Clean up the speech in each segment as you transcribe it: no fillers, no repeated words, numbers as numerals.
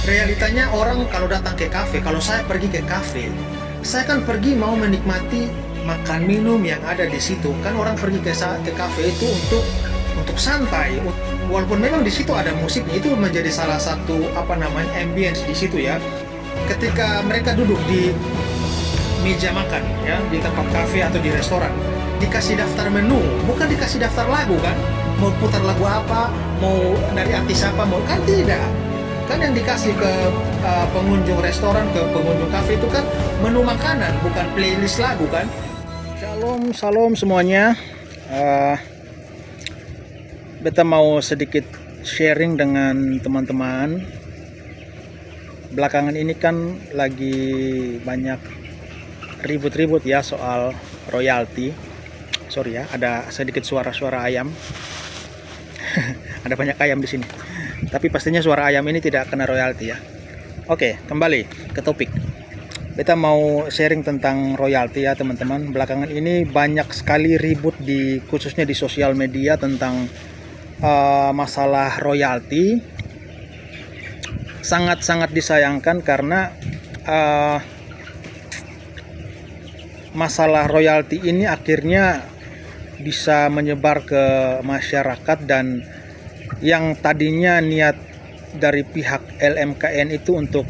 Realitanya orang kalau datang ke kafe, kalau saya pergi ke kafe, saya kan pergi mau menikmati makan minum yang ada di situ. Kan orang pergi ke kafe itu untuk santai. Walaupun memang di situ ada musiknya, itu menjadi salah satu ambience di situ ya. Ketika mereka duduk di meja makan ya, di tempat kafe atau di restoran, dikasih daftar menu, bukan dikasih daftar lagu kan. Mau putar lagu apa, mau dari artis apa, mau kan tidak. Kan yang dikasih ke pengunjung restoran, ke pengunjung kafe itu kan menu makanan, bukan playlist lagu kan. Shalom, shalom semuanya. Beta mau sedikit sharing dengan teman-teman. Belakangan ini kan lagi banyak ribut-ribut ya soal royalti. Sorry ya, ada sedikit suara-suara ayam. Ada banyak ayam di sini. Tapi pastinya suara ayam ini tidak kena royalti ya. Oke, kembali ke topik. Beta mau sharing tentang royalti ya teman-teman. Belakangan ini banyak sekali ribut khususnya di sosial media tentang masalah royalti. Sangat-sangat disayangkan karena masalah royalti ini akhirnya bisa menyebar ke masyarakat, dan yang tadinya niat dari pihak LMKN itu untuk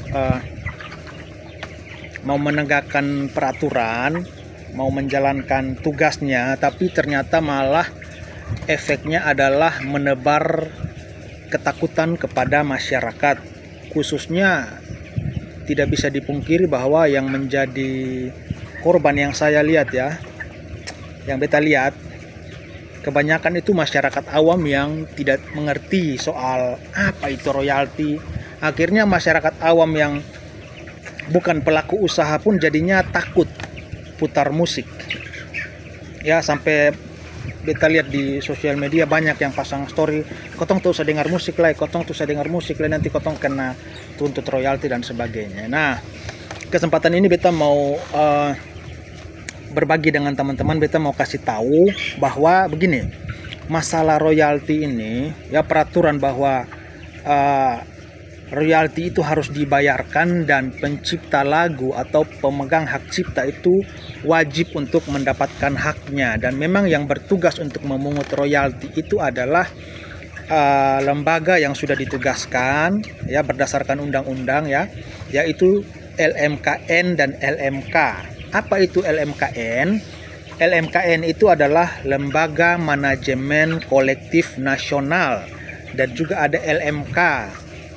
mau menegakkan peraturan, mau menjalankan tugasnya, tapi ternyata malah efeknya adalah menebar ketakutan kepada masyarakat. Khususnya tidak bisa dipungkiri bahwa yang menjadi korban yang saya lihat ya, yang beta lihat, kebanyakan itu masyarakat awam yang tidak mengerti soal apa itu royalti. Akhirnya masyarakat awam yang bukan pelaku usaha pun jadinya takut putar musik. Ya, sampai beta lihat di sosial media banyak yang pasang story, kotong tuh usah dengar musik lah, kotong tuh usah dengar musik lah, nanti kotong kena tuntut royalti dan sebagainya. Nah, kesempatan ini beta mau berbagi dengan teman-teman. Beta mau kasih tahu bahwa begini, masalah royalti ini ya, peraturan bahwa royalti itu harus dibayarkan dan pencipta lagu atau pemegang hak cipta itu wajib untuk mendapatkan haknya, dan memang yang bertugas untuk memungut royalti itu adalah lembaga yang sudah ditugaskan ya berdasarkan undang-undang ya, yaitu LMKN dan LMK. Apa itu LMKN? LMKN itu adalah Lembaga Manajemen Kolektif Nasional, dan juga ada LMK.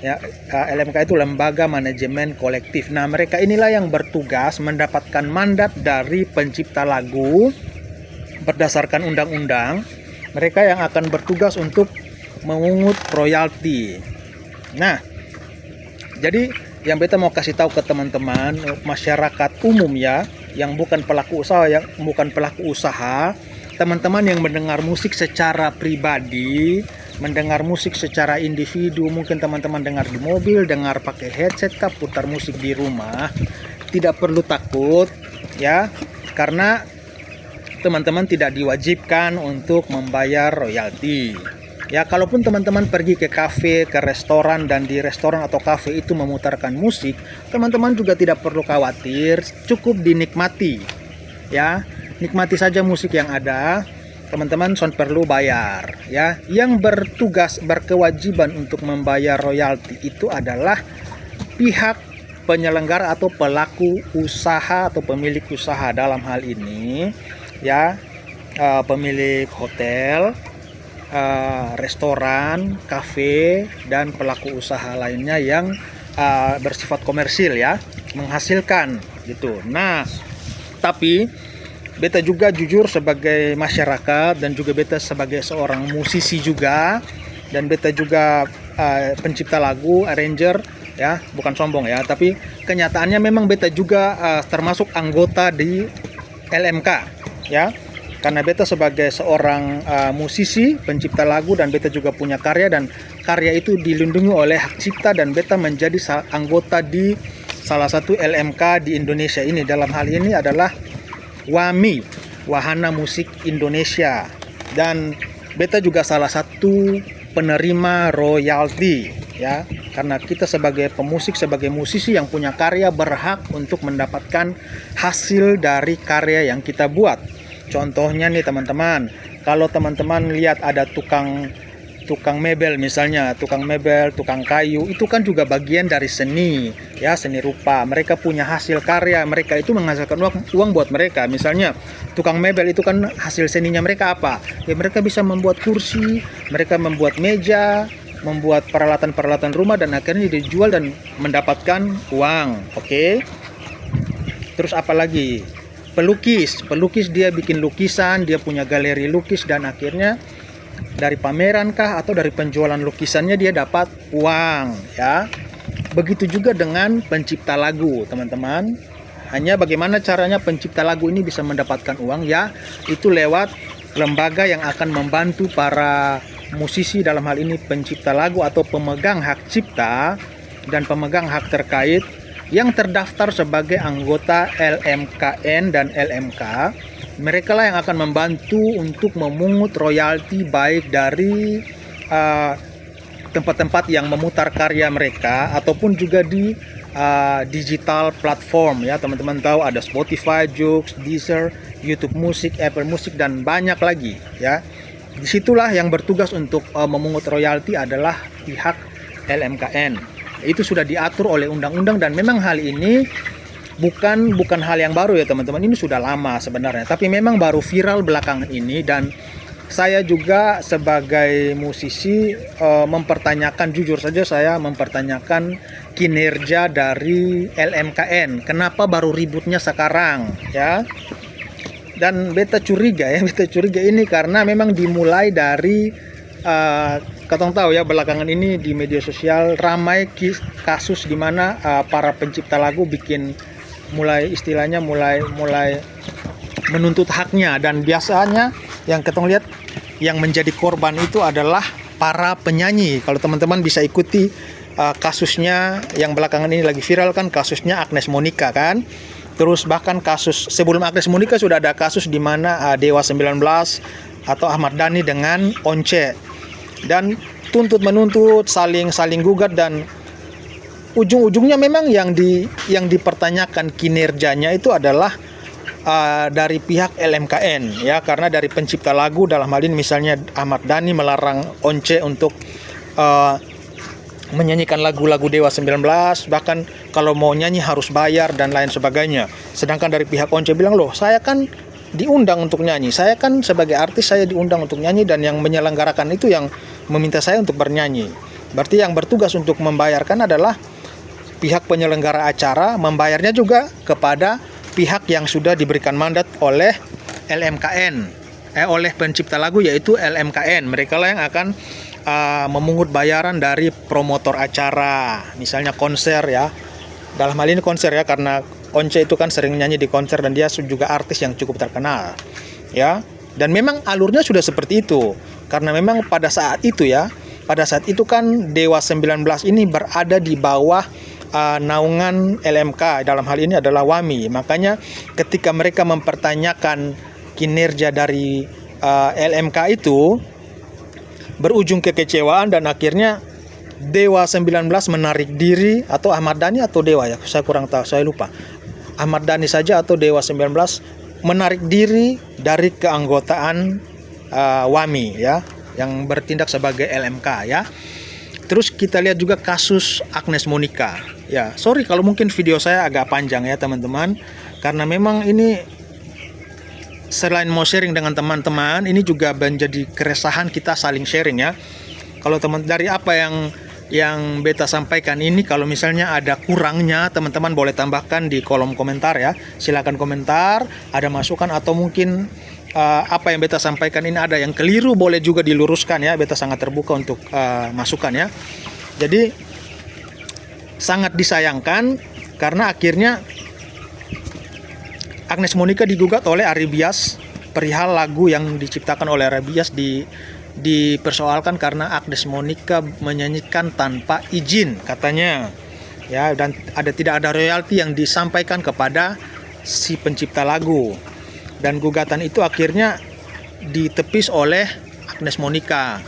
Ya, LMK itu Lembaga Manajemen Kolektif. Nah, mereka inilah yang bertugas mendapatkan mandat dari pencipta lagu berdasarkan undang-undang. Mereka yang akan bertugas untuk memungut royalti. Nah, jadi yang beta mau kasih tahu ke teman-teman masyarakat umum ya, yang bukan pelaku usaha, teman-teman yang mendengar musik secara pribadi, mendengar musik secara individu, mungkin teman-teman dengar di mobil, dengar pakai headset kah, putar musik di rumah, tidak perlu takut ya, karena teman-teman tidak diwajibkan untuk membayar royalti. Ya, kalaupun teman-teman pergi ke kafe, ke restoran, dan di restoran atau kafe itu memutarkan musik, teman-teman juga tidak perlu khawatir, cukup dinikmati. Ya, nikmati saja musik yang ada. Teman-teman son perlu bayar ya. Yang berkewajiban untuk membayar royalti itu adalah pihak penyelenggara atau pelaku usaha atau pemilik usaha. Dalam hal ini ya, pemilik hotel, restoran, kafe, dan pelaku usaha lainnya yang bersifat komersil ya, menghasilkan gitu. Nah, tapi beta juga jujur sebagai masyarakat, dan juga beta sebagai seorang musisi juga, dan beta juga pencipta lagu, arranger ya, bukan sombong ya, tapi kenyataannya memang beta juga termasuk anggota di LMK ya. Karena beta sebagai seorang musisi, pencipta lagu, dan beta juga punya karya, dan karya itu dilindungi oleh hak cipta, dan beta menjadi anggota di salah satu LMK di Indonesia ini. Dalam hal ini adalah WAMI, Wahana Musik Indonesia, dan beta juga salah satu penerima royalti ya, karena kita sebagai pemusik, sebagai musisi yang punya karya berhak untuk mendapatkan hasil dari karya yang kita buat. Contohnya nih teman-teman, kalau teman-teman lihat ada tukang mebel misalnya, tukang mebel, tukang kayu, itu kan juga bagian dari seni, ya, seni rupa. Mereka punya hasil karya, mereka itu menghasilkan uang buat mereka. Misalnya tukang mebel itu kan hasil seninya mereka apa? Ya, mereka bisa membuat kursi, mereka membuat meja, membuat peralatan-peralatan rumah, dan akhirnya dijual dan mendapatkan uang. Oke. Terus apa lagi? Pelukis dia bikin lukisan, dia punya galeri lukis, dan akhirnya dari pameran kah atau dari penjualan lukisannya dia dapat uang, ya. Begitu juga dengan pencipta lagu, teman-teman. Hanya bagaimana caranya pencipta lagu ini bisa mendapatkan uang, ya, itu lewat lembaga yang akan membantu para musisi, dalam hal ini pencipta lagu atau pemegang hak cipta dan pemegang hak terkait yang terdaftar sebagai anggota LMKN dan LMK. Mereka lah yang akan membantu untuk memungut royalti baik dari tempat-tempat yang memutar karya mereka ataupun juga di digital platform, ya. Teman-teman tahu ada Spotify, Joox, Deezer, YouTube Music, Apple Music, dan banyak lagi, ya. Disitulah yang bertugas untuk memungut royalti adalah pihak LMKN. Itu sudah diatur oleh undang-undang, dan memang hal ini bukan hal yang baru, ya teman-teman. Ini sudah lama sebenarnya, tapi memang baru viral belakangan ini. Dan saya juga sebagai musisi mempertanyakan, jujur saja saya mempertanyakan kinerja dari LMKN. Kenapa baru ributnya sekarang, ya? Dan beta curiga ini karena memang dimulai dari katong tahu ya, belakangan ini di media sosial ramai kasus di mana para pencipta lagu mulai menuntut haknya, dan biasanya yang ketong lihat yang menjadi korban itu adalah para penyanyi. Kalau teman-teman bisa ikuti kasusnya yang belakangan ini lagi viral kan, kasusnya Agnes Monica kan. Terus bahkan kasus sebelum Agnes Monica sudah ada kasus di mana Dewa 19 atau Ahmad Dhani dengan Once, dan tuntut menuntut, saling gugat, dan ujung-ujungnya memang yang dipertanyakan kinerjanya itu adalah dari pihak LMKN, ya, karena dari pencipta lagu, dalam hal ini misalnya Ahmad Dhani melarang Once untuk menyanyikan lagu-lagu Dewa 19, bahkan kalau mau nyanyi harus bayar dan lain sebagainya. Sedangkan dari pihak Once bilang, loh, saya kan diundang untuk nyanyi, saya kan sebagai artis saya diundang untuk nyanyi, dan yang menyelenggarakan itu yang meminta saya untuk bernyanyi. Berarti yang bertugas untuk membayarkan adalah pihak penyelenggara acara, membayarnya juga kepada pihak yang sudah diberikan mandat oleh LMKN, oleh pencipta lagu, yaitu LMKN. Mereka lah yang akan memungut bayaran dari promotor acara, misalnya konser, ya. Dalam hal ini konser, ya, karena Once itu kan sering nyanyi di konser dan dia juga artis yang cukup terkenal, ya. Dan memang alurnya sudah seperti itu, karena memang pada saat itu kan Dewa 19 ini berada di bawah naungan LMK, dalam hal ini adalah WAMI. Makanya ketika mereka mempertanyakan kinerja dari LMK itu, berujung kekecewaan, dan akhirnya Dewa 19 menarik diri, atau Ahmad Dhani atau Dewa, ya, saya kurang tahu, saya lupa. Ahmad Dhani saja atau Dewa 19 menarik diri dari keanggotaan WAMI, ya, yang bertindak sebagai LMK, ya. Terus kita lihat juga kasus Agnes Monica, ya. Sorry kalau mungkin video saya agak panjang, ya teman-teman, karena memang ini selain mau sharing dengan teman-teman, ini juga menjadi keresahan kita saling sharing, ya. Kalau teman dari apa yang beta sampaikan ini, kalau misalnya ada kurangnya, teman-teman boleh tambahkan di kolom komentar, ya. Silakan komentar, ada masukan atau mungkin apa yang beta sampaikan ini ada yang keliru, boleh juga diluruskan, ya. Beta sangat terbuka untuk masukan, ya. Jadi sangat disayangkan karena akhirnya Agnes Monica digugat oleh Ari Bias perihal lagu yang diciptakan oleh Ari Bias dipersoalkan karena Agnes Monica menyanyikan tanpa izin, katanya, ya, dan tidak ada royalti yang disampaikan kepada si pencipta lagu, dan gugatan itu akhirnya ditepis oleh Agnes Monica,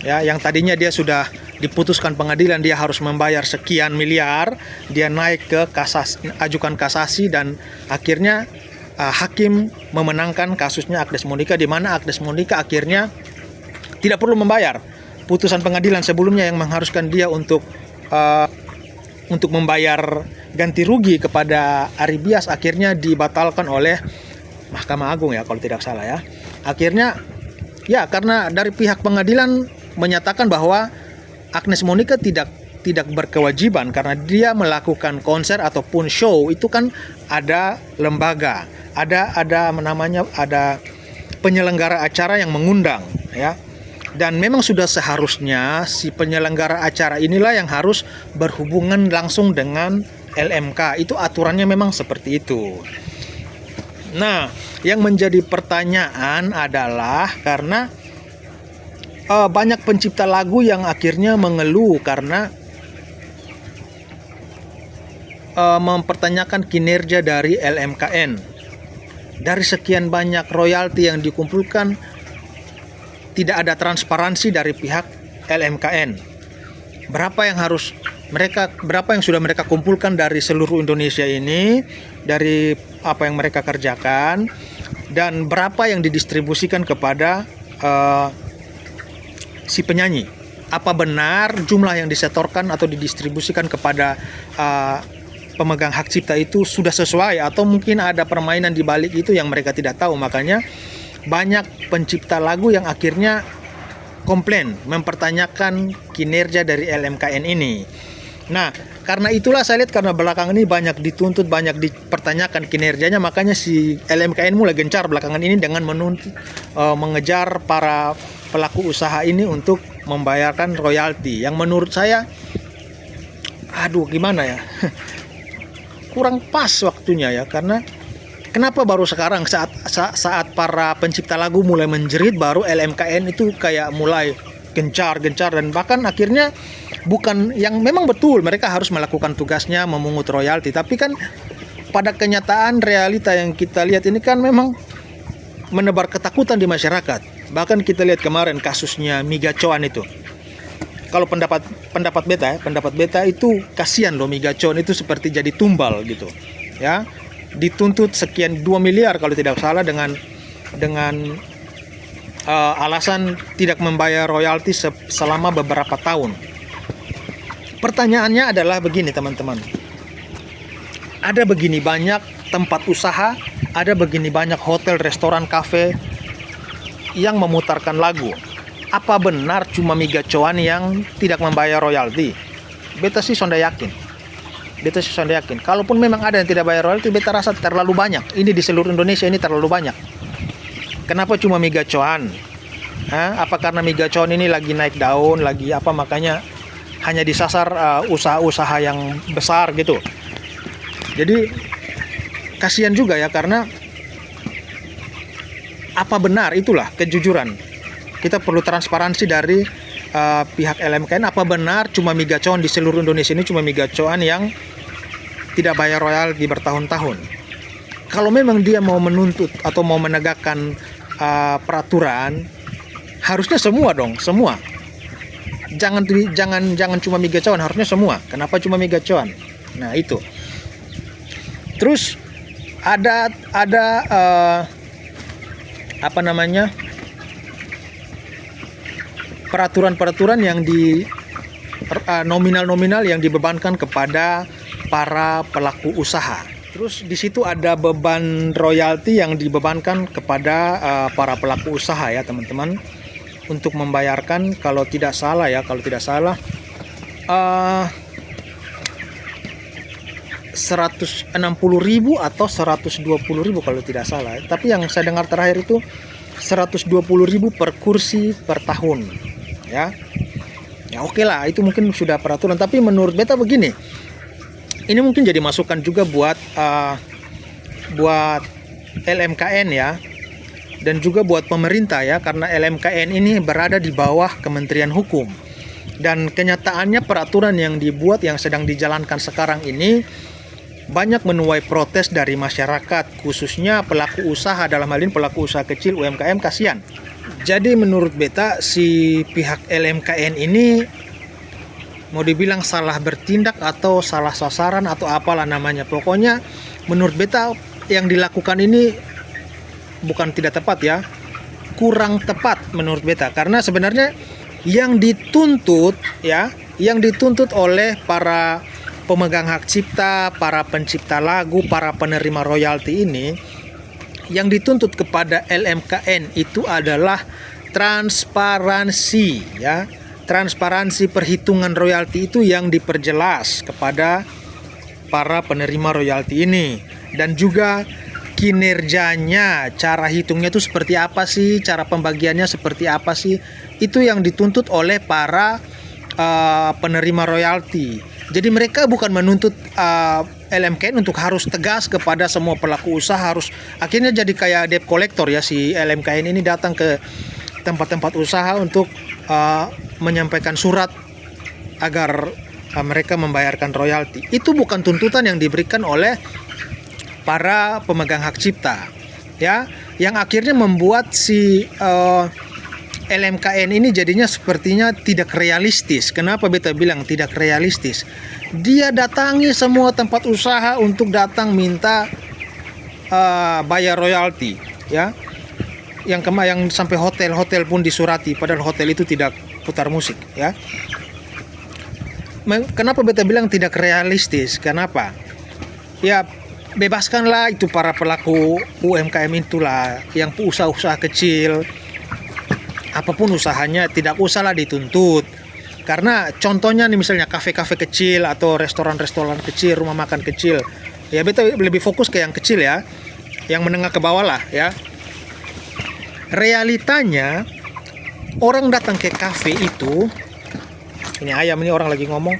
ya, yang tadinya dia sudah diputuskan pengadilan dia harus membayar sekian miliar, dia naik ke kasasi, ajukan kasasi, dan akhirnya hakim memenangkan kasusnya Agnes Monica, di mana Agnes Monica akhirnya tidak perlu membayar. Putusan pengadilan sebelumnya yang mengharuskan dia untuk membayar ganti rugi kepada Ari Bias akhirnya dibatalkan oleh Mahkamah Agung ya kalau tidak salah ya. Akhirnya ya karena dari pihak pengadilan menyatakan bahwa Agnes Monica tidak berkewajiban karena dia melakukan konser ataupun show itu kan ada lembaga, ada namanya ada penyelenggara acara yang mengundang ya. Dan memang sudah seharusnya si penyelenggara acara inilah yang harus berhubungan langsung dengan LMK. Itu aturannya memang seperti itu. Nah, yang menjadi pertanyaan adalah karena banyak pencipta lagu yang akhirnya mengeluh karena mempertanyakan kinerja dari LMKN. Dari sekian banyak royalti yang dikumpulkan, tidak ada transparansi dari pihak LMKN. Berapa yang sudah mereka kumpulkan dari seluruh Indonesia ini, dari apa yang mereka kerjakan, dan berapa yang didistribusikan kepada si penyanyi. Apa benar jumlah yang disetorkan atau didistribusikan kepada pemegang hak cipta itu sudah sesuai, atau mungkin ada permainan di balik itu yang mereka tidak tahu. Makanya banyak pencipta lagu yang akhirnya komplain, mempertanyakan kinerja dari LMKN ini. Nah, karena itulah saya lihat karena belakangan ini banyak dituntut, banyak dipertanyakan kinerjanya, makanya si LMKN mulai gencar belakangan ini dengan menuntut, mengejar para pelaku usaha ini untuk membayarkan royalti. Yang menurut saya, gimana ya, kurang pas waktunya ya, karena kenapa baru sekarang saat para pencipta lagu mulai menjerit, baru LMKN itu kayak mulai gencar dan bahkan akhirnya bukan yang memang betul mereka harus melakukan tugasnya memungut royalti, tapi kan pada kenyataan realita yang kita lihat ini kan memang menebar ketakutan di masyarakat. Bahkan kita lihat kemarin kasusnya Miga Coan itu. Kalau pendapat beta itu kasihan loh, Miga Coan itu seperti jadi tumbal gitu ya. Dituntut sekian 2 miliar kalau tidak salah dengan alasan tidak membayar royalti selama beberapa tahun. Pertanyaannya adalah begini teman-teman, ada begini banyak tempat usaha, ada begini banyak hotel, restoran, kafe yang memutarkan lagu. Apa benar cuma Miga Coan yang tidak membayar royalti? Beta sih sonda yakin. Kalaupun memang ada yang tidak bayar royalti, beta rasa terlalu banyak. Ini di seluruh Indonesia ini terlalu banyak. Kenapa cuma Miga Coan? Apa karena Miga Coan ini lagi naik daun, lagi apa, makanya hanya disasar usaha-usaha yang besar gitu. Jadi kasihan juga ya, karena apa benar itulah kejujuran. Kita perlu transparansi dari pihak LMKN. Apa benar cuma Miga Coan di seluruh Indonesia ini cuma Miga Coan yang tidak bayar royalti bertahun-tahun? Kalau memang dia mau menuntut atau mau menegakkan peraturan, harusnya semua dong, semua. Jangan cuma Miga Coan, harusnya semua. Kenapa cuma Miga Coan? Nah itu. Terus ada peraturan-peraturan yang nominal-nominal yang dibebankan kepada para pelaku usaha. Terus di situ ada beban royalti yang dibebankan kepada para pelaku usaha ya teman-teman, untuk membayarkan kalau tidak salah 160.000 atau 120.000 kalau tidak salah. Tapi yang saya dengar terakhir itu 120.000 per kursi per tahun ya. Ya oke lah, itu mungkin sudah peraturan, tapi menurut beta begini, ini mungkin jadi masukan juga buat LMKN ya, dan juga buat pemerintah ya, karena LMKN ini berada di bawah Kementerian Hukum. Dan kenyataannya peraturan yang dibuat yang sedang dijalankan sekarang ini banyak menuai protes dari masyarakat, khususnya pelaku usaha, dalam hal ini pelaku usaha kecil UMKM, kasihan. Jadi menurut beta si pihak LMKN ini mau dibilang salah bertindak atau salah sasaran atau apalah namanya. Pokoknya menurut beta yang dilakukan ini bukan tidak tepat ya, kurang tepat menurut beta, karena sebenarnya yang dituntut ya, yang dituntut oleh para pemegang hak cipta, para pencipta lagu, para penerima royalti ini, yang dituntut kepada LMKN itu adalah transparansi ya. Transparansi perhitungan royalti itu yang diperjelas kepada para penerima royalti ini, dan juga kinerjanya, cara hitungnya itu seperti apa sih, cara pembagiannya seperti apa sih, itu yang dituntut oleh para penerima royalti. Jadi mereka bukan menuntut LMKN untuk harus tegas kepada semua pelaku usaha, harus akhirnya jadi kayak debt collector ya, si LMKN ini datang ke tempat-tempat usaha untuk menyampaikan surat agar mereka membayarkan royalti. Itu bukan tuntutan yang diberikan oleh para pemegang hak cipta ya, yang akhirnya membuat si LMKN ini jadinya sepertinya tidak realistis. Kenapa beta bilang tidak realistis? Dia datangi semua tempat usaha untuk datang minta bayar royalti ya, yang sampai hotel pun disurati, padahal hotel itu tidak putar musik ya. Kenapa beta bilang tidak realistis? Kenapa? Ya bebaskanlah itu para pelaku UMKM itulah, yang usaha-usaha kecil, apapun usahanya tidak usahlah dituntut. Karena contohnya nih misalnya kafe-kafe kecil atau restoran-restoran kecil, rumah makan kecil, ya beta lebih fokus ke yang kecil ya, yang menengah ke bawah lah ya. Realitanya orang datang ke kafe itu, ini ayam ini orang lagi ngomong.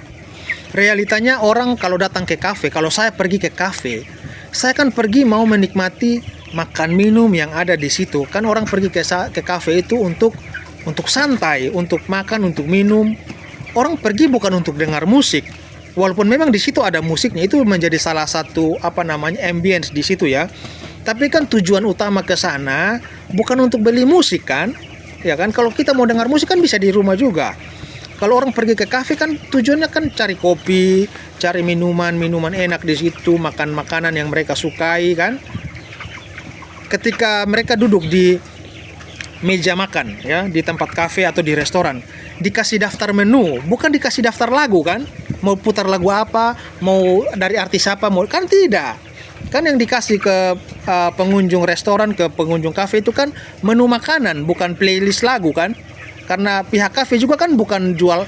Realitanya orang kalau datang ke kafe, kalau saya pergi ke kafe, saya kan pergi mau menikmati makan minum yang ada di situ. Kan orang pergi ke kafe itu untuk santai, untuk makan, untuk minum. Orang pergi bukan untuk dengar musik. Walaupun memang di situ ada musiknya, itu menjadi salah satu ambience di situ ya. Tapi kan tujuan utama ke sana bukan untuk beli musik kan? Ya kan, kalau kita mau dengar musik kan bisa di rumah juga. Kalau orang pergi ke kafe kan tujuannya kan cari kopi, cari minuman enak di situ, makan makanan yang mereka sukai kan. Ketika mereka duduk di meja makan ya, di tempat kafe atau di restoran, dikasih daftar menu, bukan dikasih daftar lagu kan? Mau putar lagu apa, mau dari artis apa, mau kan tidak. Kan yang dikasih ke pengunjung restoran, ke pengunjung kafe itu kan menu makanan, bukan playlist lagu kan? Karena pihak kafe juga kan bukan jual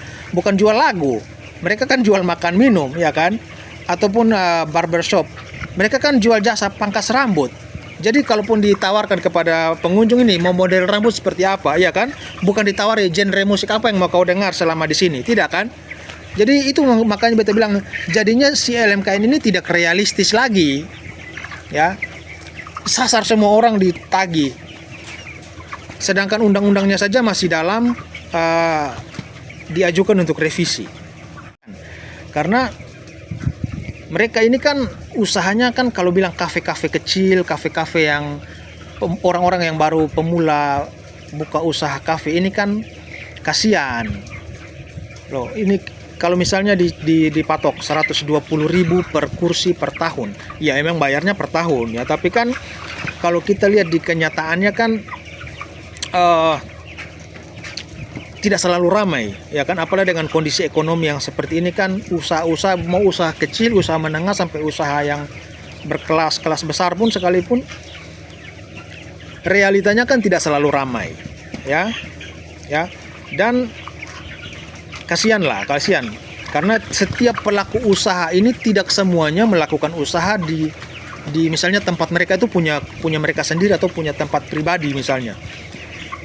lagu. Mereka kan jual makan minum ya kan? Ataupun barbershop. Mereka kan jual jasa pangkas rambut. Jadi kalaupun ditawarkan kepada pengunjung ini mau model rambut seperti apa, ya kan? Bukan ditawari genre musik apa yang mau kau dengar selama di sini, tidak kan? Jadi itu makanya beta bilang jadinya si LMKN ini tidak realistis lagi. Ya. Sasar semua orang ditagih. Sedangkan undang-undangnya saja masih dalam diajukan untuk revisi. Karena mereka ini kan usahanya kan kalau bilang kafe-kafe kecil, kafe-kafe yang orang-orang yang baru pemula buka usaha kafe ini kan kasihan. Loh, ini kalau misalnya dipatok 120.000 per kursi per tahun. Ya emang bayarnya per tahun ya, tapi kan kalau kita lihat di kenyataannya kan tidak selalu ramai ya kan, apalagi dengan kondisi ekonomi yang seperti ini kan, usaha-usaha mau usaha kecil, usaha menengah sampai usaha yang berkelas besar pun sekalipun realitanya kan tidak selalu ramai ya dan kasihan karena setiap pelaku usaha ini tidak semuanya melakukan usaha di misalnya tempat mereka itu punya mereka sendiri atau punya tempat pribadi misalnya.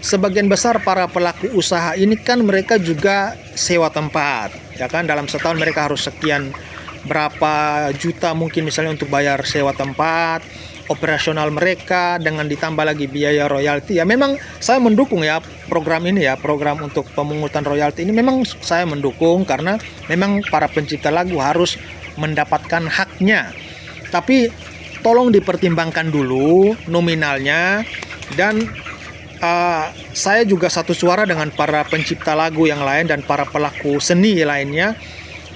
Sebagian besar para pelaku usaha ini kan mereka juga sewa tempat ya kan, dalam setahun mereka harus sekian berapa juta mungkin misalnya untuk bayar sewa tempat, operasional mereka, dengan ditambah lagi biaya royalti. Ya memang saya mendukung ya program ini ya, program untuk pemungutan royalti ini memang saya mendukung karena memang para pencipta lagu harus mendapatkan haknya. Tapi tolong dipertimbangkan dulu nominalnya dan saya juga satu suara dengan para pencipta lagu yang lain dan para pelaku seni lainnya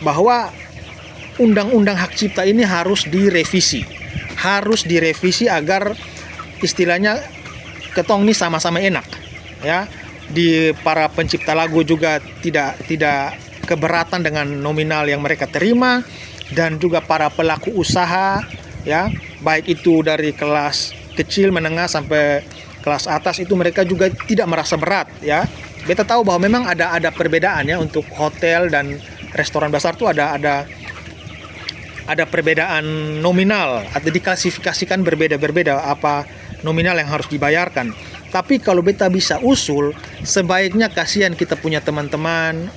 bahwa undang-undang hak cipta ini harus direvisi agar istilahnya ketong ini sama-sama enak, ya. Di para pencipta lagu juga tidak keberatan dengan nominal yang mereka terima, dan juga para pelaku usaha, ya, baik itu dari kelas kecil, menengah sampai kelas atas, itu mereka juga tidak merasa berat, ya. Beta tahu bahwa memang ada perbedaan, ya, untuk hotel dan restoran besar tuh ada perbedaan nominal atau diklasifikasikan berbeda-berbeda apa nominal yang harus dibayarkan. Tapi kalau beta bisa usul, sebaiknya kasihan kita punya teman-teman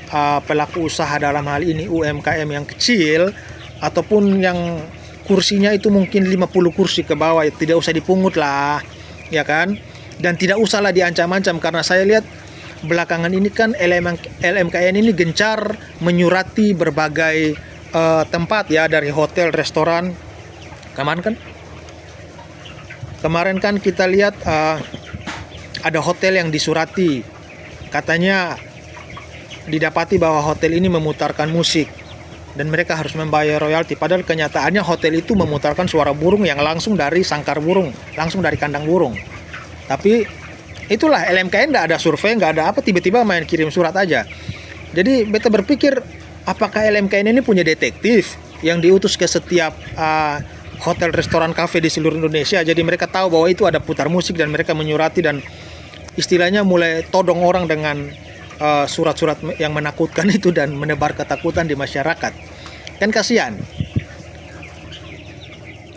pelaku usaha, dalam hal ini UMKM yang kecil ataupun yang kursinya itu mungkin 50 kursi ke bawah, ya, tidak usah dipungut lah, ya kan? Dan tidak usahlah diancam-ancam, karena saya lihat belakangan ini kan LMKN ini gencar menyurati berbagai tempat, ya, dari hotel, restoran. Kemarin kan kita lihat ada hotel yang disurati, katanya didapati bahwa hotel ini memutarkan musik dan mereka harus membayar royalti, padahal kenyataannya hotel itu memutarkan suara burung yang langsung dari sangkar burung, langsung dari kandang burung. Tapi itulah LMKN, nggak ada survei, nggak ada apa, tiba-tiba main kirim surat aja. Jadi beta berpikir, apakah LMKN ini punya detektif yang diutus ke setiap hotel, restoran, kafe di seluruh Indonesia? Jadi mereka tahu bahwa itu ada putar musik dan mereka menyurati dan istilahnya mulai todong orang dengan surat-surat yang menakutkan itu dan menebar ketakutan di masyarakat. Kan kasihan.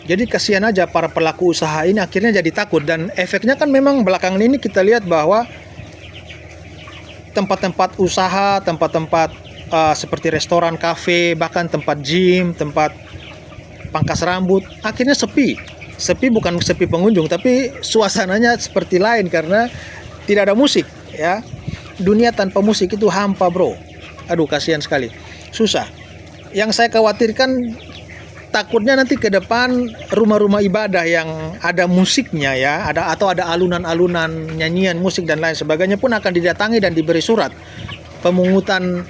Jadi kasihan aja para pelaku usaha ini akhirnya jadi takut, dan efeknya kan memang belakangan ini kita lihat bahwa tempat-tempat usaha, tempat-tempat seperti restoran, kafe, bahkan tempat gym, tempat pangkas rambut akhirnya sepi. Sepi bukan sepi pengunjung, tapi suasananya seperti lain karena tidak ada musik, ya. Dunia tanpa musik itu hampa, bro. Aduh, kasihan sekali. Susah. Yang saya khawatirkan, takutnya nanti ke depan rumah-rumah ibadah yang ada musiknya, ya, atau ada alunan-alunan nyanyian musik dan lain sebagainya pun akan didatangi dan diberi surat pemungutan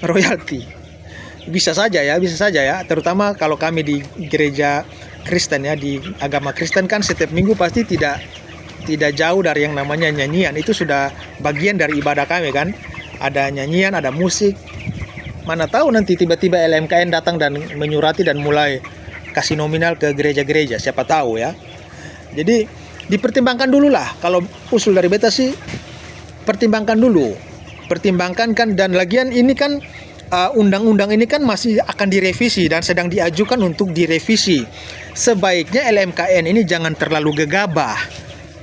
royalti. Bisa saja ya, terutama kalau kami di gereja Kristen, ya, di agama Kristen kan setiap minggu pasti tidak jauh dari yang namanya nyanyian. Itu sudah bagian dari ibadah kami kan. Ada nyanyian, ada musik. Mana tahu nanti tiba-tiba LMKN datang dan menyurati dan mulai kasih nominal ke gereja-gereja, siapa tahu, ya. Jadi dipertimbangkan dulu lah. Kalau usul dari beta sih, pertimbangkan dulu. Pertimbangkan kan, dan lagian ini kan undang-undang ini kan masih akan direvisi dan sedang diajukan untuk direvisi. Sebaiknya LMKN ini jangan terlalu gegabah.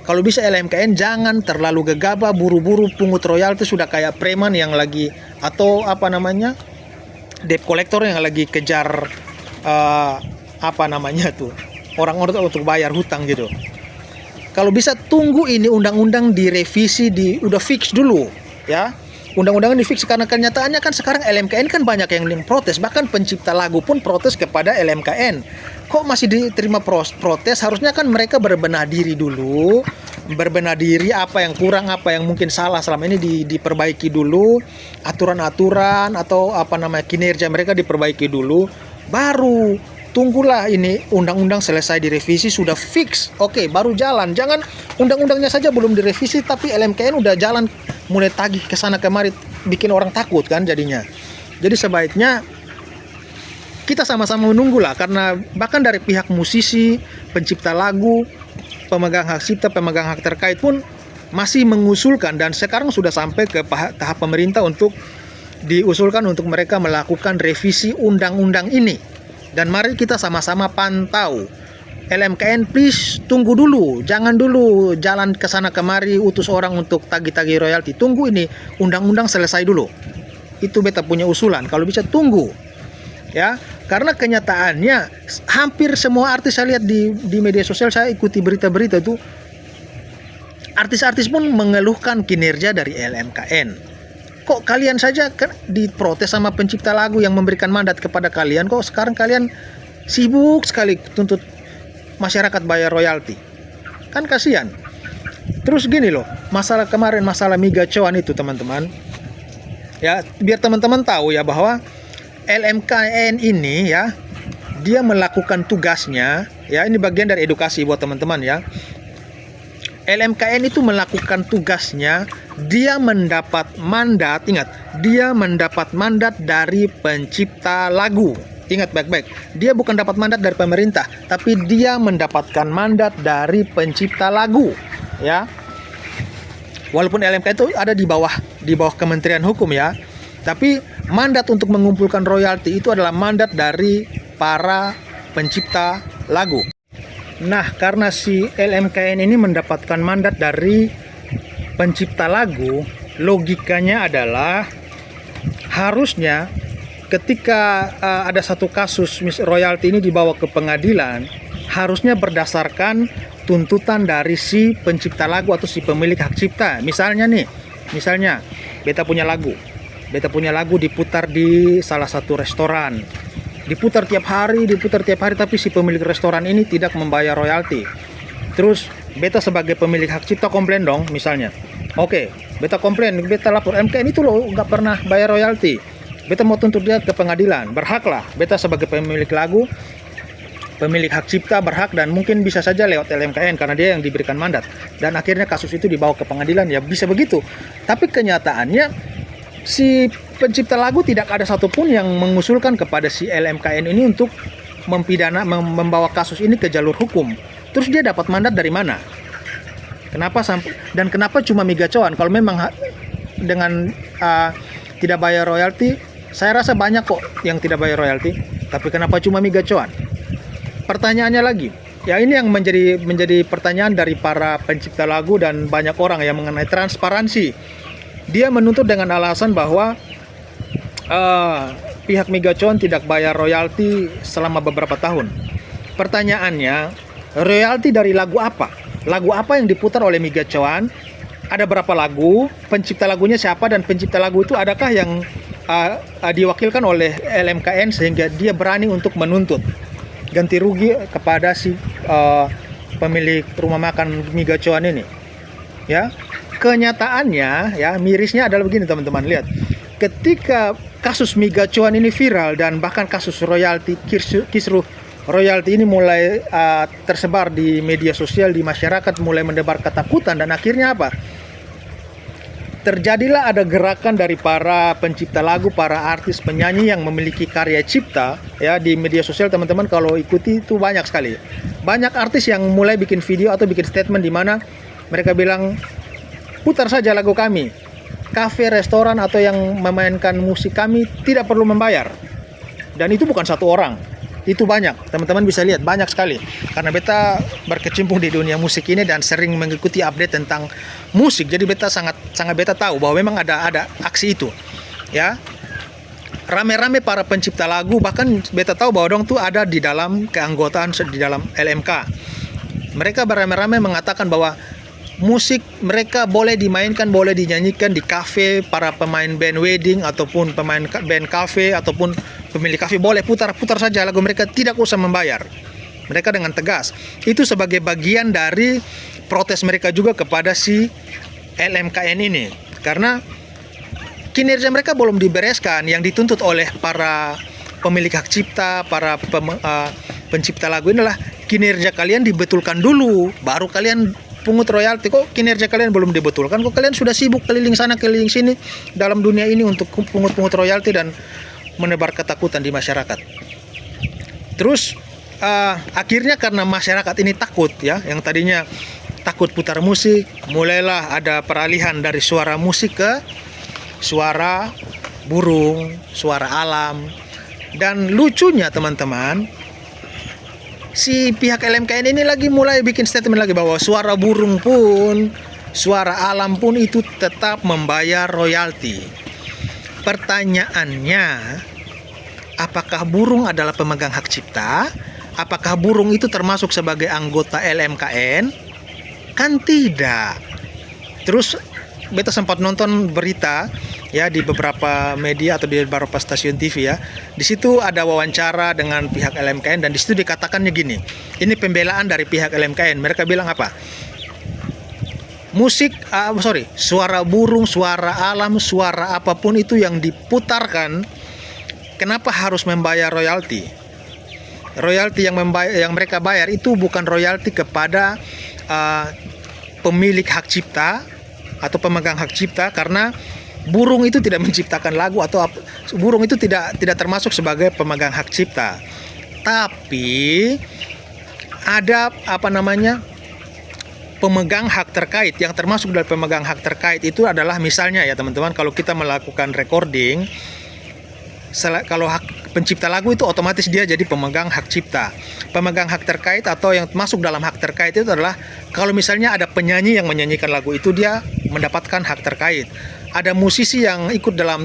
Kalau bisa LMKN jangan terlalu gegabah, buru-buru pungut royalti sudah kayak preman yang lagi, atau apa namanya, debt collector yang lagi kejar orang-orang untuk bayar hutang gitu. Kalau bisa tunggu ini undang-undang direvisi, udah fix dulu, ya. Undang-undangan difix, karena kenyataannya kan sekarang LMKN kan banyak yang protes, bahkan pencipta lagu pun protes kepada LMKN. Kok masih diterima protes? Harusnya kan mereka berbenah diri dulu, apa yang kurang, apa yang mungkin salah selama ini diperbaiki dulu, aturan-aturan atau kinerja mereka diperbaiki dulu, baru tunggulah ini undang-undang selesai direvisi, sudah fix, oke, baru jalan. Jangan undang-undangnya saja belum direvisi tapi LMKN udah jalan, mulai tagih ke sana kemari, bikin orang takut kan jadinya. Jadi sebaiknya kita sama-sama menunggu lah, karena bahkan dari pihak musisi, pencipta lagu, pemegang hak cipta, pemegang hak terkait pun masih mengusulkan, dan sekarang sudah sampai ke tahap pemerintah untuk diusulkan untuk mereka melakukan revisi undang-undang ini. Dan mari kita sama-sama pantau. LMKN please tunggu dulu, jangan dulu jalan ke sana kemari utus orang untuk tagih-tagih royalti. Tunggu ini undang-undang selesai dulu. Itu beta punya usulan, kalau bisa tunggu. Ya, karena kenyataannya hampir semua artis saya lihat di media sosial, saya ikuti berita-berita itu, artis-artis pun mengeluhkan kinerja dari LMKN. Kok kalian saja kan diprotes sama pencipta lagu yang memberikan mandat kepada kalian, kok sekarang kalian sibuk sekali tuntut masyarakat bayar royalti? Kan kasihan. Terus gini loh, masalah kemarin, masalah mie gacoan itu teman-teman, ya biar teman-teman tahu ya bahwa LMKN ini ya, dia melakukan tugasnya, ya ini bagian dari edukasi buat teman-teman ya. LMKN itu melakukan tugasnya, dia mendapat mandat, ingat, dia mendapat mandat dari pencipta lagu. Ingat baik-baik, dia bukan dapat mandat dari pemerintah, tapi dia mendapatkan mandat dari pencipta lagu, ya. Walaupun LMKN itu ada di bawah Kementerian Hukum ya, tapi mandat untuk mengumpulkan royalti itu adalah mandat dari para pencipta lagu. Nah, karena si LMKN ini mendapatkan mandat dari pencipta lagu, logikanya adalah harusnya ketika ada satu kasus royalti ini dibawa ke pengadilan, harusnya berdasarkan tuntutan dari si pencipta lagu atau si pemilik hak cipta. Misalnya beta punya lagu diputar di salah satu restoran, diputar tiap hari, tapi si pemilik restoran ini tidak membayar royalti. Terus beta sebagai pemilik hak cipta komplain dong, misalnya. Oke, beta komplain, beta lapor MKN itu loh nggak pernah bayar royalti. Beta mau tuntut dia ke pengadilan, berhaklah. Beta sebagai pemilik lagu, pemilik hak cipta berhak, dan mungkin bisa saja lewat LMKN karena dia yang diberikan mandat. Dan akhirnya kasus itu dibawa ke pengadilan, ya bisa begitu. Tapi kenyataannya si pencipta lagu tidak ada satupun yang mengusulkan kepada si LMKN ini untuk membawa kasus ini ke jalur hukum. Terus dia dapat mandat dari mana? Kenapa kenapa cuma mie gacoan? Kalau memang dengan tidak bayar royalti, saya rasa banyak kok yang tidak bayar royalti. Tapi kenapa cuma mie gacoan? Pertanyaannya lagi, ya ini yang menjadi pertanyaan dari para pencipta lagu dan banyak orang yang mengenai transparansi. Dia menuntut dengan alasan bahwa pihak mie gacoan tidak bayar royalti selama beberapa tahun. Pertanyaannya, royalti dari lagu apa? Lagu apa yang diputar oleh mie gacoan? Ada berapa lagu? Pencipta lagunya siapa? Dan pencipta lagu itu adakah yang diwakilkan oleh LMKN sehingga dia berani untuk menuntut ganti rugi kepada si pemilik rumah makan mie gacoan ini? Ya, kenyataannya ya mirisnya adalah begini teman-teman, lihat. Ketika kasus mie gacoan ini viral dan bahkan kasus royalti kisruh royalti ini mulai tersebar di media sosial, di masyarakat, mulai mendebar ketakutan, dan akhirnya apa? Terjadilah ada gerakan dari para pencipta lagu, para artis, penyanyi yang memiliki karya cipta ya di media sosial. Teman-teman kalau ikuti itu banyak sekali. Banyak artis yang mulai bikin video atau bikin statement di mana mereka bilang, putar saja lagu kami. Kafe, restoran atau yang memainkan musik kami tidak perlu membayar. Dan itu bukan satu orang. Itu banyak, teman-teman bisa lihat banyak sekali. Karena beta berkecimpung di dunia musik ini dan sering mengikuti update tentang musik, jadi beta sangat beta tahu bahwa memang ada aksi itu. Ya, rame-rame para pencipta lagu, bahkan beta tahu bahwa dong tuh ada di dalam keanggotaan di dalam LMK. Mereka beramai-ramai mengatakan bahwa musik mereka boleh dimainkan, boleh dinyanyikan di kafe, para pemain band wedding ataupun pemain band kafe ataupun pemilik kafe boleh putar saja lagu mereka, tidak usah membayar. Mereka dengan tegas. Itu sebagai bagian dari protes mereka juga kepada si LMKN ini. Karena kinerja mereka belum dibereskan. Yang dituntut oleh para pemilik hak cipta, para pencipta lagu inilah, kinerja kalian dibetulkan dulu, baru kalian pungut royalti. Kok kinerja kalian belum dibetulkan? Kok kalian sudah sibuk keliling sana keliling sini dalam dunia ini untuk pungut royalti dan menebar ketakutan di masyarakat. Terus akhirnya karena masyarakat ini takut ya, yang tadinya takut putar musik, mulailah ada peralihan dari suara musik ke suara burung, suara alam. Dan lucunya teman-teman, si pihak LMKN ini lagi mulai bikin statement lagi bahwa suara burung pun, suara alam pun itu tetap membayar royalti. Pertanyaannya, apakah burung adalah pemegang hak cipta? Apakah burung itu termasuk sebagai anggota LMKN? Kan tidak. Terus beta sempat nonton berita ya di beberapa media atau di beberapa stasiun TV ya. Di situ ada wawancara dengan pihak LMKN dan di situ dikatakannya gini. Ini pembelaan dari pihak LMKN. Mereka bilang apa? suara burung, suara alam, suara apapun itu yang diputarkan, kenapa harus membayar royalti? Royalti yang mereka bayar itu bukan royalti kepada pemilik hak cipta atau pemegang hak cipta, karena burung itu tidak menciptakan lagu atau burung itu tidak termasuk sebagai pemegang hak cipta. Tapi ada pemegang hak terkait. Yang termasuk dari pemegang hak terkait itu adalah misalnya ya teman-teman, kalau kita melakukan recording, kalau hak pencipta lagu itu otomatis dia jadi pemegang hak cipta. Pemegang hak terkait atau yang masuk dalam hak terkait itu adalah kalau misalnya ada penyanyi yang menyanyikan lagu itu, dia mendapatkan hak terkait. Ada musisi yang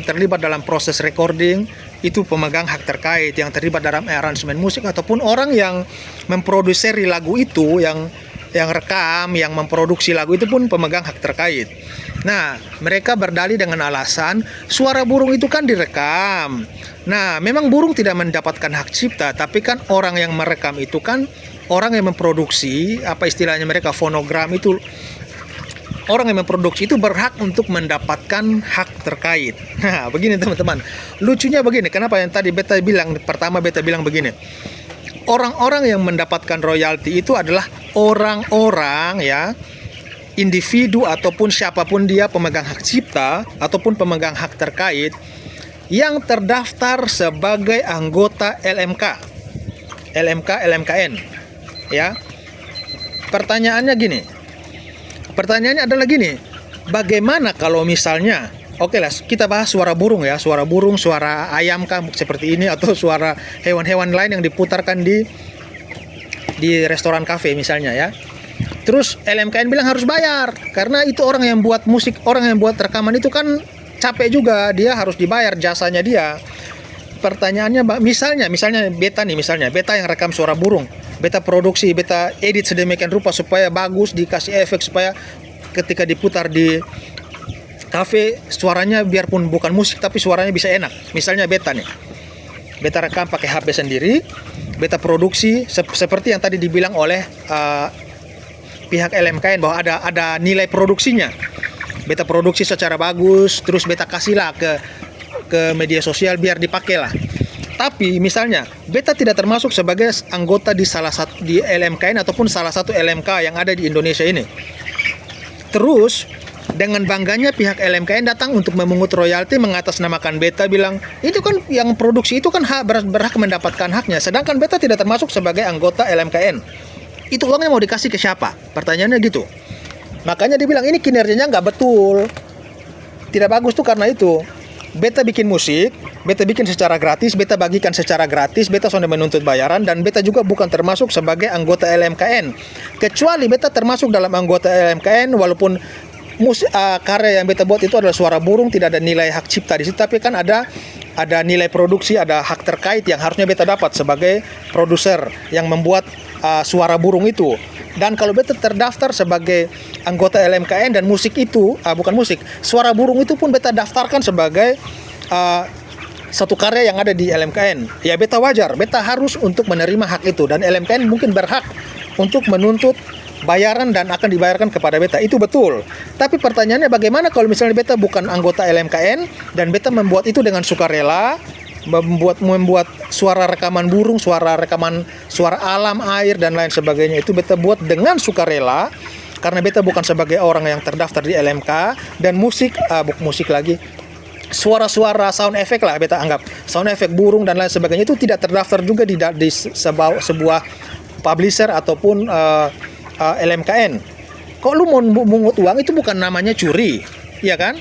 terlibat dalam proses recording, itu pemegang hak terkait, yang terlibat dalam aransemen musik ataupun orang yang memproduksi lagu itu, yang rekam, yang memproduksi lagu itu pun pemegang hak terkait. Nah, mereka berdalih dengan alasan suara burung itu kan direkam. Nah, memang burung tidak mendapatkan hak cipta, tapi kan orang yang merekam itu kan orang yang memproduksi, apa istilahnya mereka, fonogram itu. Orang yang memproduksi itu berhak untuk mendapatkan hak terkait. Nah, begini teman-teman. Lucunya begini, kenapa yang tadi beta bilang begini. Orang-orang yang mendapatkan royalti itu adalah orang-orang ya, individu ataupun siapapun dia, pemegang hak cipta ataupun pemegang hak terkait yang terdaftar sebagai anggota LMKN ya. Pertanyaannya adalah gini, bagaimana kalau misalnya, oke lah, kita bahas suara burung ya, suara burung, suara ayam kan seperti ini, atau suara hewan-hewan lain yang diputarkan di restoran kafe misalnya ya. Terus LMKN bilang harus bayar, karena itu orang yang buat musik, orang yang buat rekaman itu kan capek juga, dia harus dibayar jasanya dia. Pertanyaannya, misalnya beta yang rekam suara burung, beta produksi, beta edit sedemikian rupa supaya bagus, dikasih efek supaya ketika diputar di kafe suaranya biarpun bukan musik tapi suaranya bisa enak. Misalnya beta rekam pakai HP sendiri, beta produksi seperti yang tadi dibilang oleh pihak LMKN bahwa ada nilai produksinya. Beta produksi secara bagus, terus beta kasihlah ke media sosial biar dipakai lah. Tapi misalnya beta tidak termasuk sebagai anggota di LMKN ataupun salah satu LMK yang ada di Indonesia ini. Terus dengan bangganya pihak LMKN datang untuk memungut royalti mengatasnamakan beta, bilang itu kan yang produksi itu kan berhak mendapatkan haknya, sedangkan beta tidak termasuk sebagai anggota LMKN. Itu uangnya mau dikasih ke siapa? Pertanyaannya gitu. Makanya dibilang ini kinerjanya nggak betul, tidak bagus tuh. Karena itu beta bikin musik, beta bikin secara gratis, beta bagikan secara gratis, beta sudah menuntut bayaran, dan beta juga bukan termasuk sebagai anggota LMKN. Kecuali beta termasuk dalam anggota LMKN, walaupun karya yang beta buat itu adalah suara burung, tidak ada nilai hak cipta di situ, tapi kan ada nilai produksi, ada hak terkait yang harusnya beta dapat sebagai produser yang membuat suara burung itu. Dan kalau beta terdaftar sebagai anggota LMKN dan musik itu, suara burung itu pun beta daftarkan sebagai satu karya yang ada di LMKN, ya beta wajar, beta harus untuk menerima hak itu, dan LMKN mungkin berhak untuk menuntut bayaran dan akan dibayarkan kepada beta, itu betul. Tapi pertanyaannya bagaimana kalau misalnya beta bukan anggota LMKN dan beta membuat itu dengan sukarela, membuat suara rekaman burung, suara alam, air dan lain sebagainya, itu beta buat dengan sukarela karena beta bukan sebagai orang yang terdaftar di LMK. Dan musik lagi, suara-suara sound effect lah, beta anggap sound effect burung dan lain sebagainya itu tidak terdaftar juga di sebuah publisher ataupun LMKN. Kok lu mau mungut uang, itu bukan namanya curi, ya kan?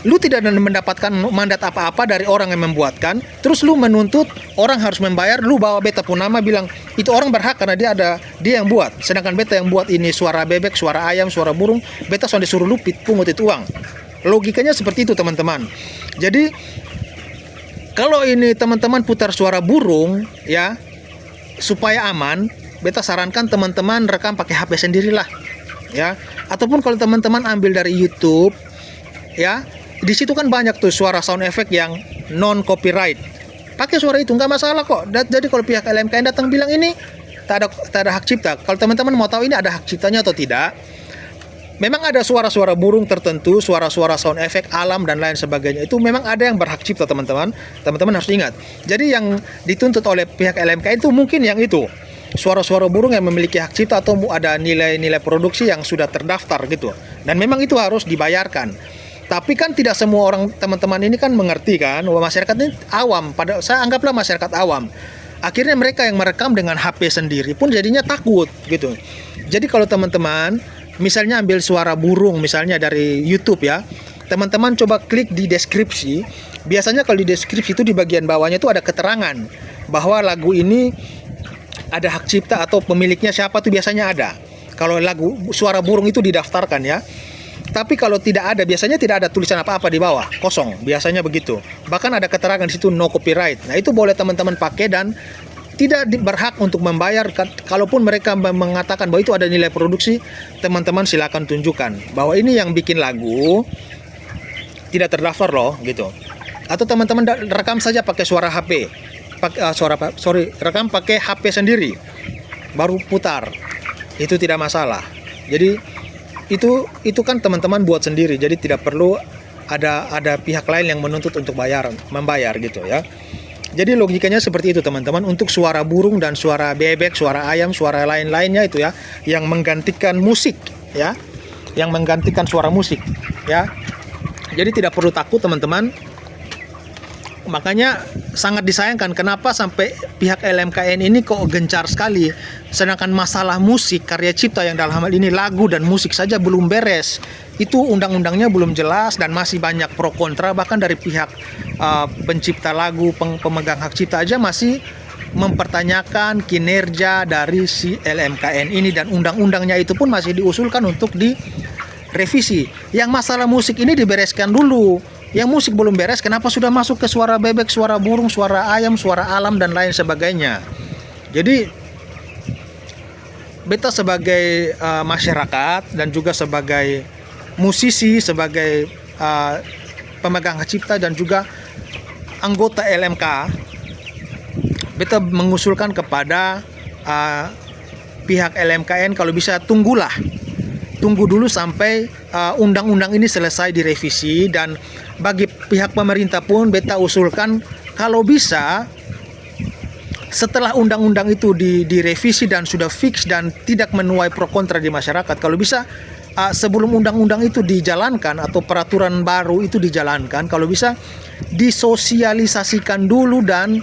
Lu tidak mendapatkan mandat apa-apa dari orang yang membuatkan, terus lu menuntut orang harus membayar, lu bawa beta pun nama bilang itu orang berhak karena dia yang buat, sedangkan beta yang buat ini suara bebek, suara ayam, suara burung, beta sudah disuruh lu pungut itu uang. Logikanya seperti itu teman-teman. Jadi kalau ini teman-teman putar suara burung ya, supaya aman, beta sarankan teman-teman rekam pakai HP sendirilah ya, ataupun kalau teman-teman ambil dari YouTube ya, di situ kan banyak tuh suara sound effect yang non copyright, pakai suara itu nggak masalah kok. Jadi kalau pihak LMKN datang bilang ini tak ada hak cipta, kalau teman-teman mau tahu ini ada hak ciptanya atau tidak, memang ada suara-suara burung tertentu, suara-suara sound effect alam dan lain sebagainya. Itu memang ada yang berhak cipta, teman-teman. Teman-teman harus ingat. Jadi yang dituntut oleh pihak LMK itu mungkin yang itu. Suara-suara burung yang memiliki hak cipta atau ada nilai-nilai produksi yang sudah terdaftar gitu. Dan memang itu harus dibayarkan. Tapi kan tidak semua orang, teman-teman ini kan mengerti kan, bahwa masyarakat ini awam. Saya anggaplah masyarakat awam. Akhirnya mereka yang merekam dengan HP sendiri pun jadinya takut gitu. Jadi kalau teman-teman misalnya ambil suara burung misalnya dari YouTube ya, teman-teman coba klik di deskripsi. Biasanya kalau di deskripsi itu di bagian bawahnya itu ada keterangan bahwa lagu ini ada hak cipta atau pemiliknya siapa tuh biasanya ada. Kalau lagu suara burung itu didaftarkan ya. Tapi kalau tidak ada, biasanya tidak ada tulisan apa-apa di bawah, kosong. Biasanya begitu. Bahkan ada keterangan di situ no copyright. Nah, itu boleh teman-teman pakai dan tidak berhak untuk membayar. Kalaupun mereka mengatakan bahwa itu ada nilai produksi, teman-teman silakan tunjukkan bahwa ini yang bikin lagu tidak terdaftar loh gitu. Atau teman-teman rekam saja pakai suara HP. Rekam pakai HP sendiri, baru putar, itu tidak masalah. Jadi itu kan teman-teman buat sendiri, jadi tidak perlu ada pihak lain yang menuntut untuk membayar gitu ya. Jadi logikanya seperti itu teman-teman. Untuk suara burung dan suara bebek, suara ayam, suara lain-lainnya itu ya, yang menggantikan musik ya, yang menggantikan suara musik ya. Jadi tidak perlu takut teman-teman. Makanya sangat disayangkan kenapa sampai pihak LMKN ini kok gencar sekali, sedangkan masalah musik, karya cipta yang dalam hal ini lagu dan musik saja belum beres. Itu undang-undangnya belum jelas dan masih banyak pro kontra. Bahkan dari pihak pencipta lagu, pemegang hak cipta aja masih mempertanyakan kinerja dari si LMKN ini, dan undang-undangnya itu pun masih diusulkan untuk direvisi. Yang masalah musik ini dibereskan dulu. Yang musik belum beres, kenapa sudah masuk ke suara bebek, suara burung, suara ayam, suara alam, dan lain sebagainya. Jadi, beta sebagai masyarakat dan juga sebagai musisi, sebagai pemegang hak cipta dan juga anggota LMK, beta mengusulkan kepada pihak LMKN kalau bisa tunggu dulu sampai undang-undang ini selesai direvisi. Dan bagi pihak pemerintah pun beta usulkan kalau bisa setelah undang-undang itu direvisi dan sudah fix dan tidak menuai pro kontra di masyarakat, kalau bisa sebelum undang-undang itu dijalankan atau peraturan baru itu dijalankan, kalau bisa disosialisasikan dulu dan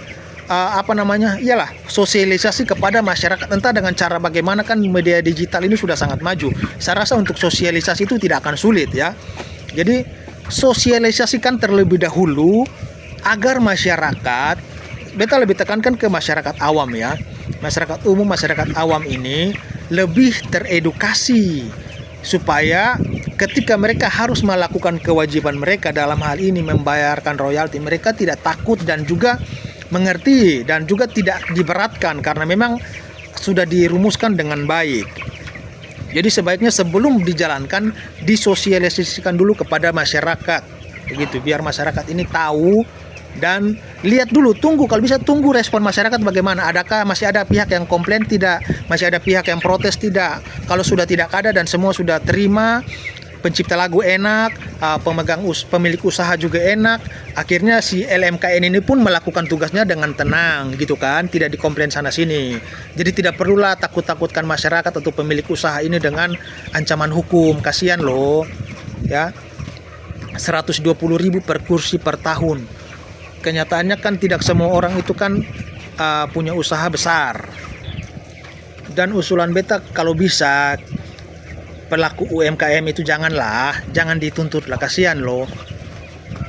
iyalah sosialisasi kepada masyarakat, entah dengan cara bagaimana. Kan media digital ini sudah sangat maju. Saya rasa untuk sosialisasi itu tidak akan sulit ya. Jadi sosialisasikan terlebih dahulu agar masyarakat, beta lebih tekankan ke masyarakat awam ya, masyarakat umum, masyarakat awam ini lebih teredukasi supaya ketika mereka harus melakukan kewajiban mereka dalam hal ini membayarkan royalti, mereka tidak takut dan juga mengerti dan juga tidak diberatkan karena memang sudah dirumuskan dengan baik. Jadi sebaiknya sebelum dijalankan disosialisasikan dulu kepada masyarakat, begitu, biar masyarakat ini tahu dan lihat dulu, tunggu, kalau bisa tunggu respon masyarakat bagaimana. Adakah masih ada pihak yang komplain? Tidak. Masih ada pihak yang protes? Tidak. Kalau sudah tidak ada dan semua sudah terima, pencipta lagu enak, pemilik usaha juga enak, akhirnya si LMKN ini pun melakukan tugasnya dengan tenang gitu kan, tidak dikomplain sana sini. Jadi tidak perlulah takut-takutkan masyarakat atau pemilik usaha ini dengan ancaman hukum. Kasihan loh ya, 120.000 per kursi per tahun. Kenyataannya kan tidak semua orang itu kan punya usaha besar. Dan usulan beta kalau bisa pelaku UMKM itu jangan dituntut lah, kasihan loh.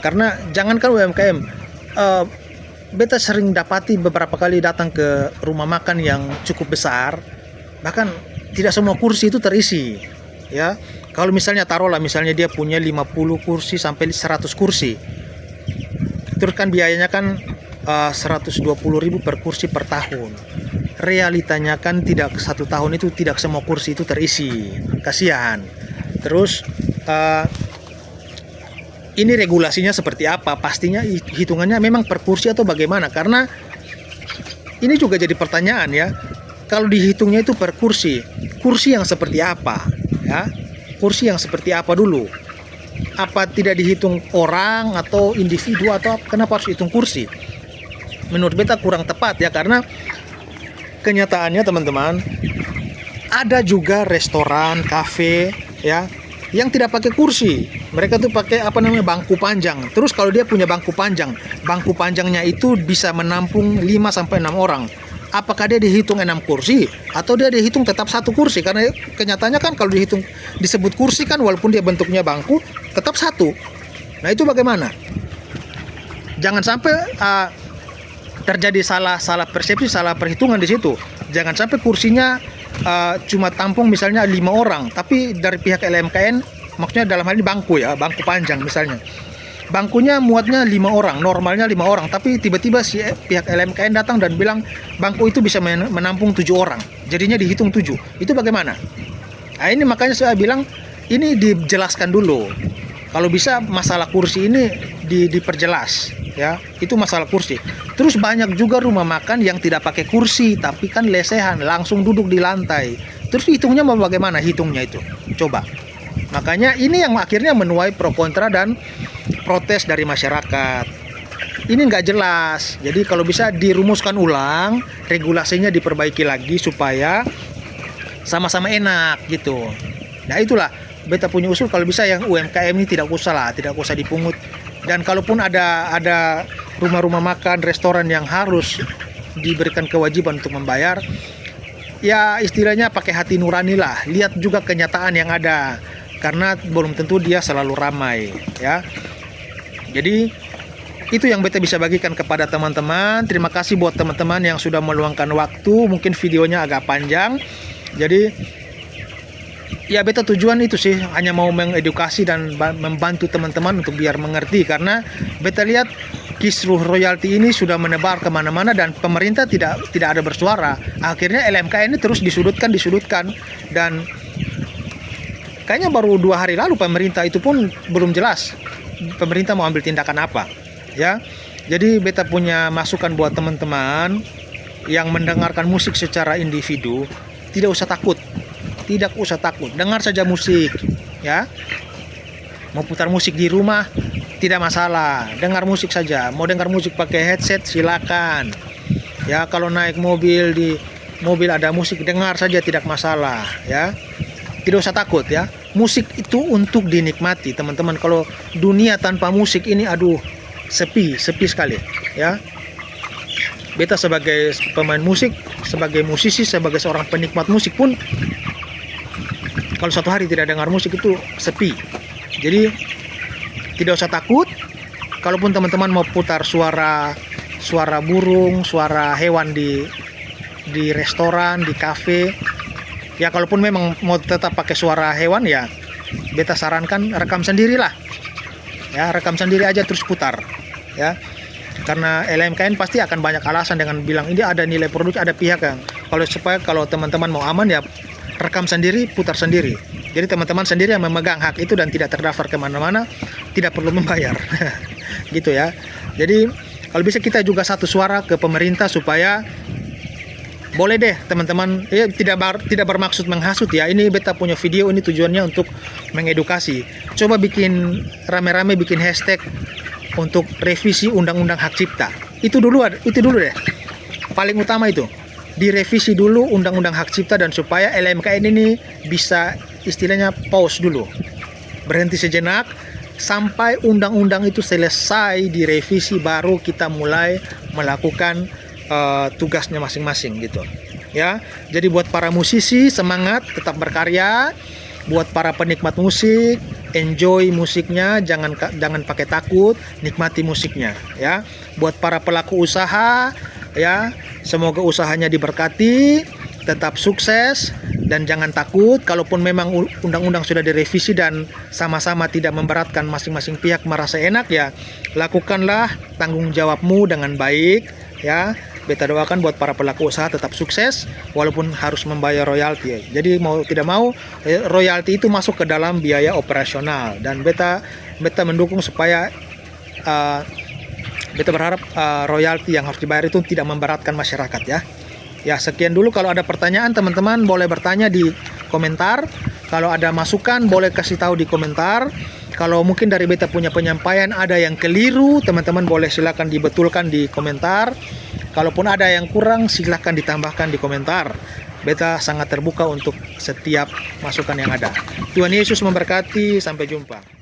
Karena jangankan UMKM, beta sering dapati beberapa kali datang ke rumah makan yang cukup besar, bahkan tidak semua kursi itu terisi ya. Kalau misalnya taruhlah misalnya dia punya 50 kursi sampai 100 kursi, terus kan biayanya kan 120.000 per kursi per tahun. Realitanya kan tidak, satu tahun itu tidak semua kursi itu terisi, kasihan. Terus ini regulasinya seperti apa? Pastinya hitungannya memang per kursi atau bagaimana? Karena ini juga jadi pertanyaan ya. Kalau dihitungnya itu per kursi yang seperti apa? Ya, kursi yang seperti apa dulu? Apa tidak dihitung orang atau individu, atau kenapa harus hitung kursi? Menurut beta kurang tepat ya, karena kenyataannya teman-teman, ada juga restoran, kafe ya yang tidak pakai kursi. Mereka tuh pakai bangku panjang. Terus kalau dia punya bangku panjangnya itu bisa menampung 5 sampai 6 orang. Apakah dia dihitung 6 kursi atau dia dihitung tetap 1 kursi? Karena kenyataannya kan kalau dihitung disebut kursi kan, walaupun dia bentuknya bangku tetap 1. Nah, itu bagaimana? Jangan sampai terjadi salah persepsi, salah perhitungan di situ. Jangan sampai kursinya cuma tampung misalnya 5 orang, tapi dari pihak LMKN, maksudnya dalam hal ini bangku ya, bangku panjang misalnya, bangkunya muatnya 5 orang, normalnya 5 orang, tapi tiba-tiba si pihak LMKN datang dan bilang bangku itu bisa menampung 7 orang, jadinya dihitung 7. Itu bagaimana? Nah, ini makanya saya bilang ini dijelaskan dulu. Kalau bisa masalah kursi ini diperjelas ya, itu masalah kursi. Terus banyak juga rumah makan yang tidak pakai kursi, tapi kan lesehan, langsung duduk di lantai. Terus hitungnya mau bagaimana hitungnya itu? Coba. Makanya ini yang akhirnya menuai pro kontra dan protes dari masyarakat. Ini nggak jelas. Jadi kalau bisa dirumuskan ulang, regulasinya diperbaiki lagi supaya sama-sama enak gitu. Nah, itulah beta punya usul, kalau bisa yang UMKM ini tidak usah dipungut. Dan kalaupun ada rumah-rumah makan, restoran yang harus diberikan kewajiban untuk membayar, ya istilahnya pakai hati nurani lah. Lihat juga kenyataan yang ada, karena belum tentu dia selalu ramai ya. Jadi itu yang beta bisa bagikan kepada teman-teman. Terima kasih buat teman-teman yang sudah meluangkan waktu. Mungkin videonya agak panjang, jadi ya beta tujuan itu sih, hanya mau mengedukasi dan membantu teman-teman untuk biar mengerti. Karena beta lihat kisruh royalti ini sudah menebar kemana-mana dan pemerintah tidak ada bersuara. Akhirnya LMK ini terus disudutkan, dan kayaknya baru 2 hari lalu pemerintah itu pun belum jelas pemerintah mau ambil tindakan apa ya. Jadi beta punya masukan buat teman-teman yang mendengarkan musik secara individu, tidak usah takut, dengar saja musik ya. Mau putar musik di rumah tidak masalah, dengar musik saja. Mau dengar musik pakai headset silakan ya. Kalau naik mobil, di mobil ada musik, dengar saja, tidak masalah ya. Tidak usah takut ya. Musik itu untuk dinikmati teman-teman. Kalau dunia tanpa musik ini aduh, sepi sekali ya. Beta sebagai pemain musik, sebagai musisi, sebagai seorang penikmat musik pun, kalau satu hari tidak dengar musik itu sepi. Jadi tidak usah takut. Kalaupun teman-teman mau putar suara burung, suara hewan di restoran, di kafe, ya kalaupun memang mau tetap pakai suara hewan, ya beta sarankan rekam sendirilah ya, rekam sendiri aja terus putar ya. Karena LMKN pasti akan banyak alasan dengan bilang ini ada nilai produksi, ada pihak yang supaya kalau teman-teman mau aman ya rekam sendiri, putar sendiri. Jadi teman-teman sendiri yang memegang hak itu dan tidak terdaftar kemana-mana, tidak perlu membayar gitu ya. Jadi kalau bisa kita juga satu suara ke pemerintah supaya boleh deh teman-teman, ya tidak bermaksud menghasut ya. Ini beta punya video ini tujuannya untuk mengedukasi. Coba bikin rame-rame, bikin hashtag untuk revisi undang-undang hak cipta. Itu dulu deh. Paling utama itu. Direvisi dulu undang-undang hak cipta, dan supaya LMKN ini bisa istilahnya pause dulu. Berhenti sejenak sampai undang-undang itu selesai direvisi, baru kita mulai melakukan tugasnya masing-masing gitu. Ya. Jadi buat para musisi semangat tetap berkarya. Buat para penikmat musik, enjoy musiknya, jangan pakai takut, nikmati musiknya ya. Buat para pelaku usaha ya, semoga usahanya diberkati, tetap sukses dan jangan takut. Kalaupun memang undang-undang sudah direvisi dan sama-sama tidak memberatkan masing-masing pihak merasa enak, ya lakukanlah tanggung jawabmu dengan baik ya. Beta doakan buat para pelaku usaha tetap sukses walaupun harus membayar royalti. Jadi mau tidak mau royalti itu masuk ke dalam biaya operasional, dan beta mendukung supaya beta berharap royalti yang harus dibayar itu tidak memberatkan masyarakat ya. Ya, sekian dulu. Kalau ada pertanyaan teman-teman boleh bertanya di komentar. Kalau ada masukan boleh kasih tahu di komentar. Kalau mungkin dari beta punya penyampaian ada yang keliru, teman-teman boleh silakan dibetulkan di komentar. Kalaupun ada yang kurang, silakan ditambahkan di komentar. Beta sangat terbuka untuk setiap masukan yang ada. Tuhan Yesus memberkati, sampai jumpa.